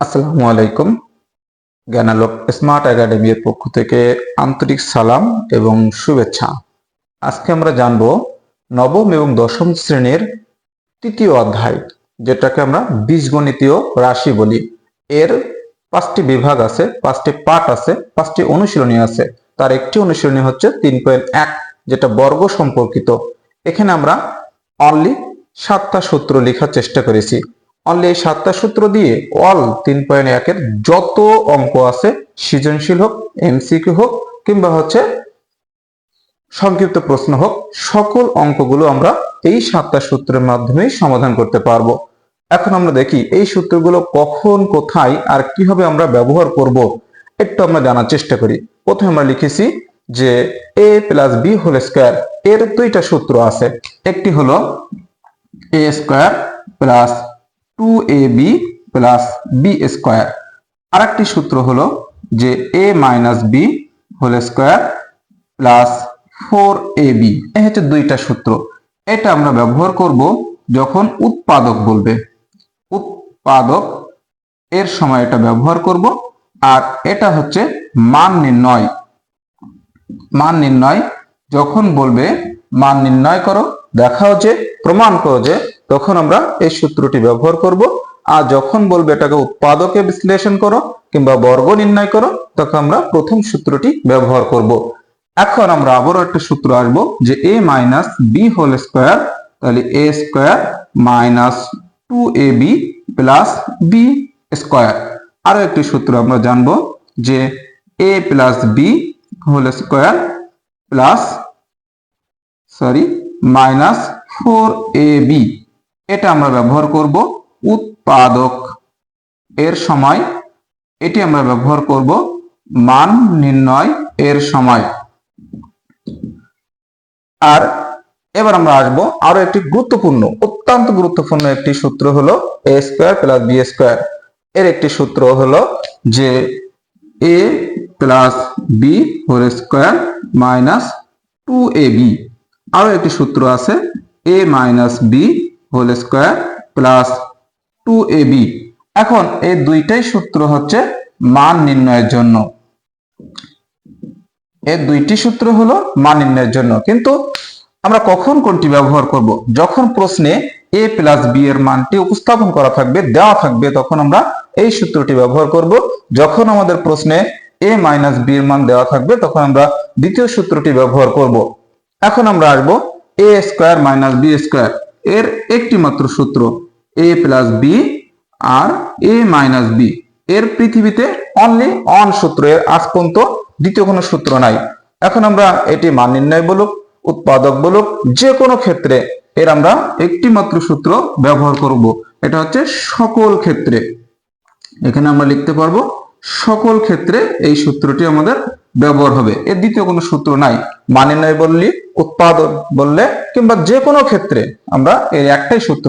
আসসালামু আলাইকুম। জ্ঞানালোক স্মার্ট একাডেমির পক্ষ থেকে আন্তরিক সালাম এবং শুভেচ্ছা। আজকে আমরা জানব নবম এবং দশম শ্রেণীর তৃতীয় অধ্যায়, যেটাকে আমরা বীজগণিতীয় রাশি বলি। এর 5টি বিভাগ আছে, 5টি পাঠ আছে, 5টি অনুশীলনী আছে। তার একটি অনুশীলনী হচ্ছে 3.1, যেটা বর্গ সম্পর্কিত। এখানে আমরা অনলি 7টা সূত্র লেখার চেষ্টা করেছি। অনলি এই 7টা সূত্র দিয়ে অল 3.1 এর যত অঙ্ক আছে, সৃজনশীল হোক, এমসিকিউ হোক, কিংবা হচ্ছে সংক্ষিপ্ত প্রশ্ন হোক, সকল অঙ্কগুলো আমরা এই 7টা সূত্রের মাধ্যমেই সমাধান করতে পারবো। এখন আমরা দেখি এই সূত্রগুলো কখন, কোথায় আর কিভাবে আমরা ব্যবহার করব, একটু আমরা জানার চেষ্টা করি। প্রথমে আমরা লিখেছি যে a plus B whole square, এর দুইটা সূত্র আছে। একটি হলো a square plus 2ab plus B square, আর একটি সূত্র হলো যে a minus B whole square plus 4ab। এই হচ্ছে দুইটা সূত্র। এটা আমরা ব্যবহার করব যখন উৎপাদক বলবে, উৎপাদক এর সময় এটা ব্যবহার করব। আর এটা হচ্ছে মান নির্ণয়, মান নির্ণয় যখন বলবে মান নির্ণয় করো, দেখাও যে, প্রমাণ করো যে, তখন আমরা এই সূত্রটি ব্যবহার করব। আর যখন বলবে এটাকে উৎপাদকে বিশ্লেষণ করো কিংবা বর্গ নির্ণয় করো, তখন আমরা প্রথম সূত্রটি ব্যবহার করব। এখন আমরা আবারও একটা সূত্র আসবো যে a minus B whole square, তাহলে a square minus 2ab plus B square. আরো একটি সূত্র আমরা জানবো যে a plus B whole square plus minus 4ab। এটা আমরা ব্যবহার করব উৎপাদক এর সময়, এটি আমরা ব্যবহার করব মান নির্ণয় এর সময়। আর এবার আমরা আসবো আরো একটি গুরুত্বপূর্ণ, অত্যন্ত গুরুত্বপূর্ণ একটি সূত্র হলো a square plus B square. এর একটি সূত্র হলো যে a plus B whole square minus 2ab। আরো একটি সূত্র আছে a minus B whole square plus 2ab। এখন এই দুইটাই সূত্র হচ্ছে মান নির্ণয়ের জন্য, এর দুইটি সূত্র হলো মান নির্ণয়ের জন্য। কিন্তু আমরা কখন কোনটি ব্যবহার করব? যখন প্রশ্নে a প্লাস বি এর মানটি উপস্থাপন করা থাকবে, দেওয়া থাকবে, তখন আমরা এই সূত্রটি ব্যবহার করব। যখন আমাদের প্রশ্নে a মাইনাস বি এর মান দেওয়া থাকবে, তখন আমরা দ্বিতীয় সূত্রটি ব্যবহার করব। এখন আমরা আসবো a square minus B square, এর একটি মাত্র সূত্র a প্লাস বি আর a মাইনাস বি। এর পৃথিবীতে অনলি অন সূত্র, এর আজ পর্যন্ত দ্বিতীয় কোনো সূত্র নাই। এখন আমরা এটি মান নির্ণয় বলুক, উৎপাদক বলুক, যে কোনো ক্ষেত্রে এর আমরা একটি মাত্র সূত্র ব্যবহার করব। এটা হচ্ছে সকল ক্ষেত্রে। এখানে আমরা লিখতে পারবো সকল ক্ষেত্রে এই সূত্রটি আমাদের ব্যবহার হবে। এর দ্বিতীয় কোনো সূত্র নাই। মান নির্ণয় বললি, উৎপাদক বললে, কিংবা যে কোনো ক্ষেত্রে আমরা এর একটাই সূত্র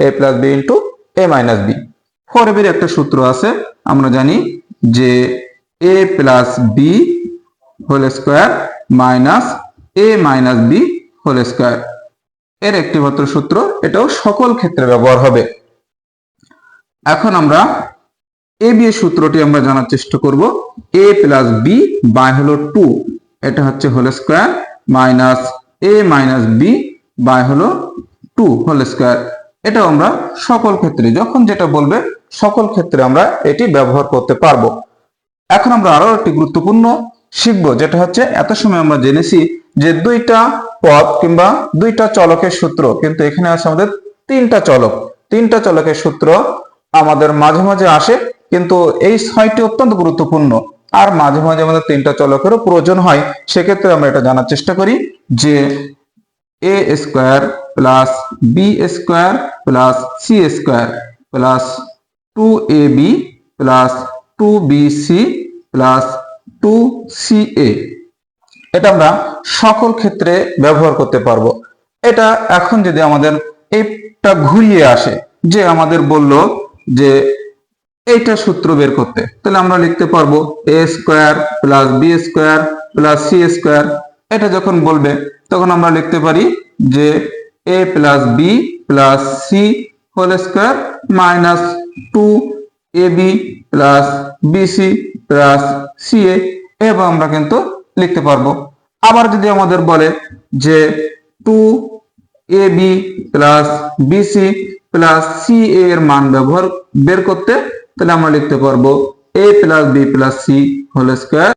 a plus B into a minus B. 4ab এর একটা সূত্র আছে, আমরা জানি যে a plus B whole square minus a minus B whole square. এর একটি মাত্র সূত্র, এটাও সকল ক্ষেত্রে ব্যবহার হবে। এখন আমরা a b এর সূত্রটি আমরা জানার চেষ্টা করব। a প্লাস বি বাই হলো 2, এটা হচ্ছে whole square minus a minus B by হলো 2 হোল স্কয়ার। এটাও আমরা সকল ক্ষেত্রে, যখন যেটা বলবে সকল ক্ষেত্রে আমরা এটি ব্যবহার করতে পারবো। এখন আমরা আরো একটি গুরুত্বপূর্ণ শিখবো, যেটা হচ্ছে এত সময় আমরা জেনেছি যে দুইটা পদ কিংবা দুইটা চলকের সূত্র, কিন্তু এখানে আছে আমাদের তিনটা চলক। তিনটা চলকের সূত্র আমাদের মাঝে মাঝে আসে, কিন্তু এই 6টি অত্যন্ত গুরুত্বপূর্ণ। আর মাঝে মাঝে আমাদের তিনটা চলকেরও প্রয়োজন হয়। সেক্ষেত্রে আমরা এটা জানার চেষ্টা করি যে a square plus B square plus C square plus 2ab plus 2bc plus 2ca, এটা আমরা সকল ক্ষেত্রে ব্যবহার করতে পারবো। এটা এখন যদি আমাদের এটা ঘুরিয়ে আসে, যে আমাদের বলল যে এইটা সূত্র বের করতে, তাহলে আমরা লিখতে পারবো a square plus B square plus C square. এটা যখন বলবে তখন আমরা লিখতে পারি যে a plus B plus C whole square minus 2 A B plus BC plus CA, এভাবে আমরা কিন্তু লিখতে পারবো। আবার যদি আমাদের বলে যে 2ab plus BC plus CA এর মান বের করতে, তাহলে আমরা লিখতে পারবো a plus B plus C whole square